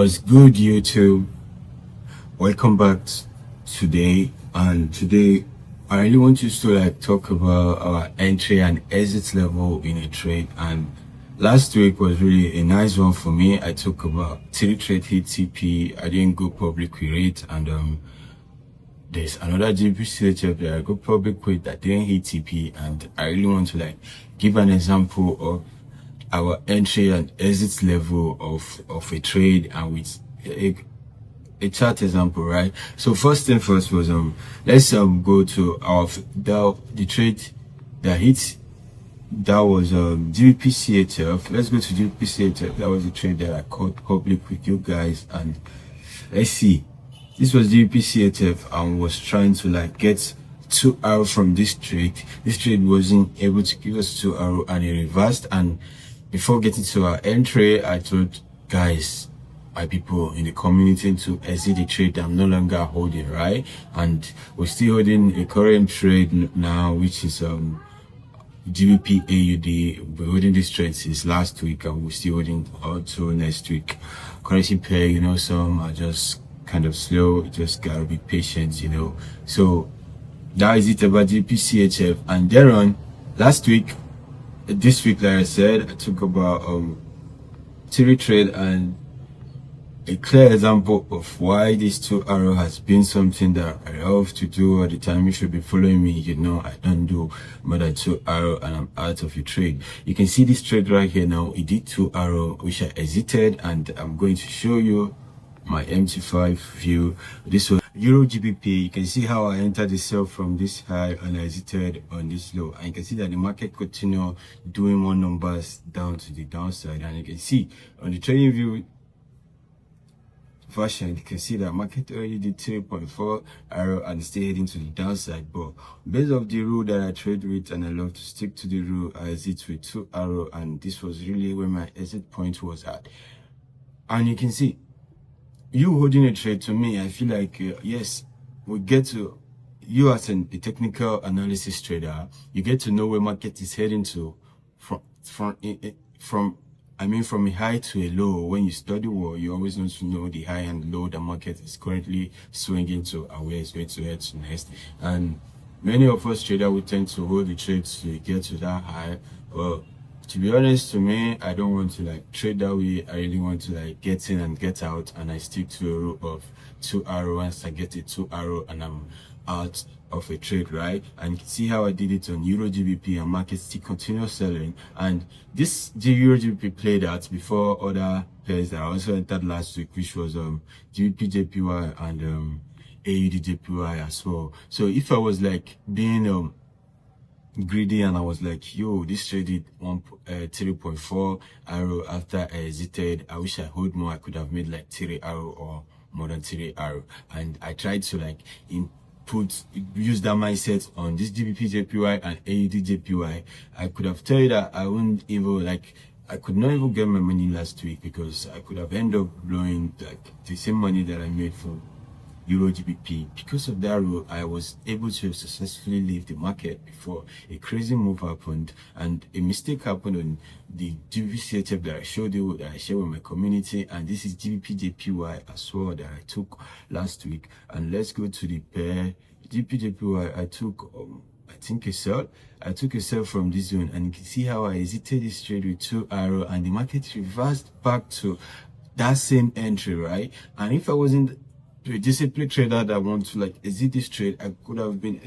What's good, YouTube? Welcome back today. And today, I really want us to talk about our entry and exit level in a trade. And last week was really a nice one for me. I took about 3 trade hit TP. I didn't go public with it, and there's another GBP that I go public with that didn't hit TP, and I really want to give an example of our entry and exit level of a trade, and with a chart example, right? So first thing first was let's go to our the trade that hit. That was GBP. Let's go to GBP. That was the trade that I caught public with you guys, and let's see. This was GBP and was trying to get 2 arrows from this trade. This trade wasn't able to give us 2 arrows, and it reversed. And before getting to our entry, I told guys, my people in the community, to exit the trade I'm no longer holding, right? And we're still holding a current trade now, which is GBP AUD. We're holding this trade since last week, and we're still holding until next week. Currency pair, some are just kind of slow. Just gotta be patient, So that is it about GBP. And thereon, this week, like I said, I took about 3 trade, and a clear example of why this 2 arrow has been something that I love to do all the time. You should be following me. I don't do more than 2 arrow and I'm out of a trade. You can see this trade right here now. It did 2 arrow, which I exited, and I'm going to show you my MT5 view. This was Euro GBP. You can see how I entered the sell from this high and I exited on this low, and you can see that the market continued doing more numbers down to the downside. And you can see on the trading view version, you can see that market already did 3.4 arrow and still heading to the downside. But based off the rule that I trade with, and I love to stick to the rule, I exit with 2 arrow, and this was really where my exit point was at. And you can see, you holding a trade, to me, I feel like yes, we get to, you as a technical analysis trader, you get to know where market is heading to from a high to a low. When you study well, you always want to know the high and low the market is currently swinging to, and where it's going to head to next. And many of us traders, we tend to hold the trades to get to that high. Well, to be honest, to me, I don't want to trade that way. I really want to get in and get out, and I stick to a rule of 2 arrow. Once I get a 2 arrow and I'm out of a trade, right? And you can see how I did it on Euro GBP, and market still continue selling. And the Euro GBP played out before other pairs that I also entered last week, which was GBP JPY and AUD JPY as well. So if I was being greedy and I was yo, this trade did 3.4 arrow after I exited, I wish I hold more. I could have made 3 arrow or more than 3 arrow. And I tried to use that mindset on this GBP JPY and AUD JPY. I could have told you that I wouldn't even I could not even get my money last week, because I could have ended up blowing the same money that I made from Euro GBP. Because of that rule, I was able to successfully leave the market before a crazy move happened, and a mistake happened on the GBP that I showed you, that I shared with my community. And this is GBP JPY as well that I took last week. And let's go to the pair GBP JPY. I took I took a sell from this zone, and you can see how I exited this trade with 2 arrow, and the market reversed back to that same entry, right? And if I wasn't a disciplined trader that want to exit this trade, I could have been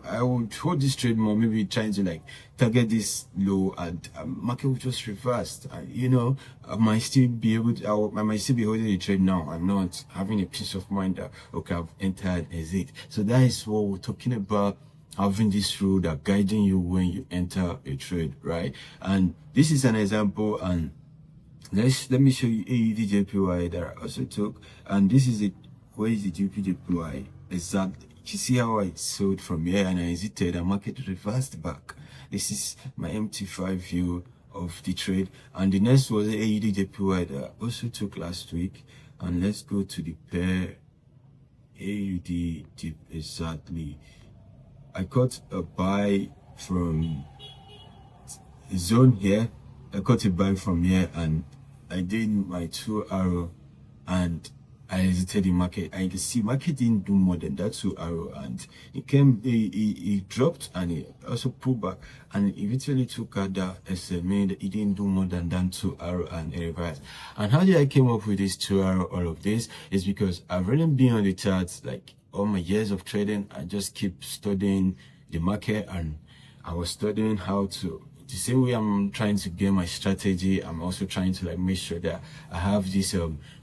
I would hold this trade more, maybe trying to target this low, and market would just reverse. I might still be able to, I might still be holding the trade now. I'm not having a peace of mind that, okay, I've entered exit. So that is what we're talking about, having this rule that guiding you when you enter a trade, right? And this is an example, and let me show you AUD JPY that I also took. And this is it. Where is the GBP JPY? Exactly. You see how I sold from here and I exited, and market reversed back. This is my MT5 view of the trade. And the next was the AUD JPY that I also took last week. And let's go to the pair AUD. Exactly. I got a buy from zone here. I got a buy from here, and I did my 2 arrow and I hesitated in market, and you can see market didn't do more than that 2 hour, and it came, it dropped, and it also pulled back, and it eventually took out that estimate. It didn't do more than that 2 hour and a reverse. And how did I came up with this 2 hour? All of this is because I've really been on the charts like all my years of trading. I just keep studying the market, and I was studying how to, the same way I'm trying to get my strategy, I'm also trying to like make sure that I have this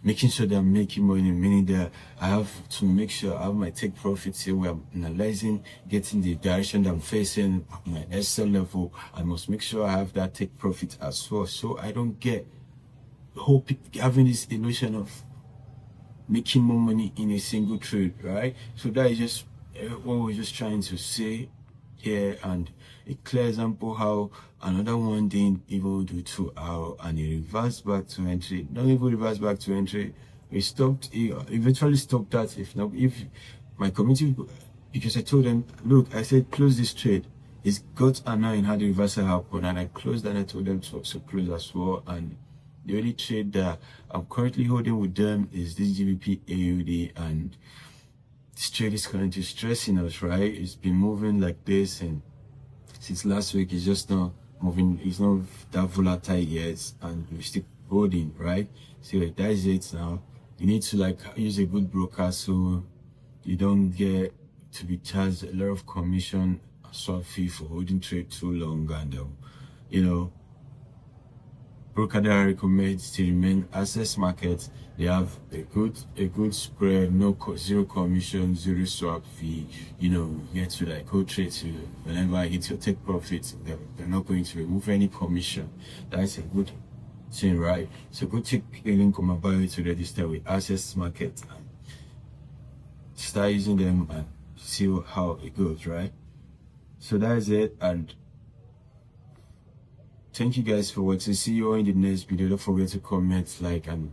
making sure that I'm making money, meaning that I have to make sure I have my take profits here where I'm analyzing, getting the direction that I'm facing, my SL level. I must make sure I have that take profit as well, so I don't get having this illusion of making more money in a single trade, right? So that is just what we're just trying to say here, and a clear example how another one didn't even do 2 hour and it reversed back to entry. Not even reversed back to entry. We stopped, eventually stopped that. If not, if my community, because I told them, look, I said close this trade. It's got annoying how the reversal happened, and I closed, and I told them to also close as well. And the only trade that I'm currently holding with them is this GBP AUD, and this trade is currently stressing us, right? It's been moving like this, and since last week it's just not moving. It's not that volatile yet, and we're still holding, right? So like, that is it now. You need to like use a good broker so you don't get to be charged a lot of commission swap fee for holding trade too long, and you know, broker that I recommend to remain access market. They have a good spread, zero commission, zero swap fee. You know, you get to like go trade to whenever I hit your take profits. They're not going to remove any commission. That's a good thing, right? So go check the link on my bio to register with access market and start using them and see how it goes, right? So that's it, and thank you guys for watching. See you all in the next video. Don't forget to comment, like, and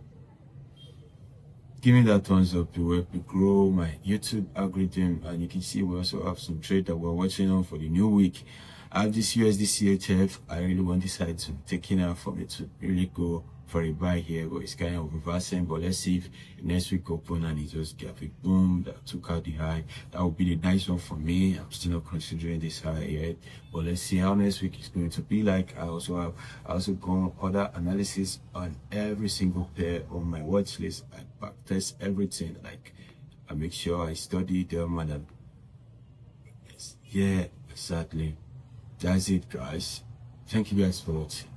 give me that thumbs up to help me grow my YouTube algorithm. And you can see we also have some trade that we're watching on for the new week. I have this USD CHF. I really want this side to take it out for me to really go for a buy here, but it's kind of reversing. But let's see if next week open and it just gave a boom that took out the high. That would be the nice one for me. I'm still not considering this high yet, but let's see how next week is going to be like. I also go other analysis on every single pair on my watch list. I back test everything. Like, I make sure I study them, and yeah, exactly. That's it, guys. Thank you guys for watching.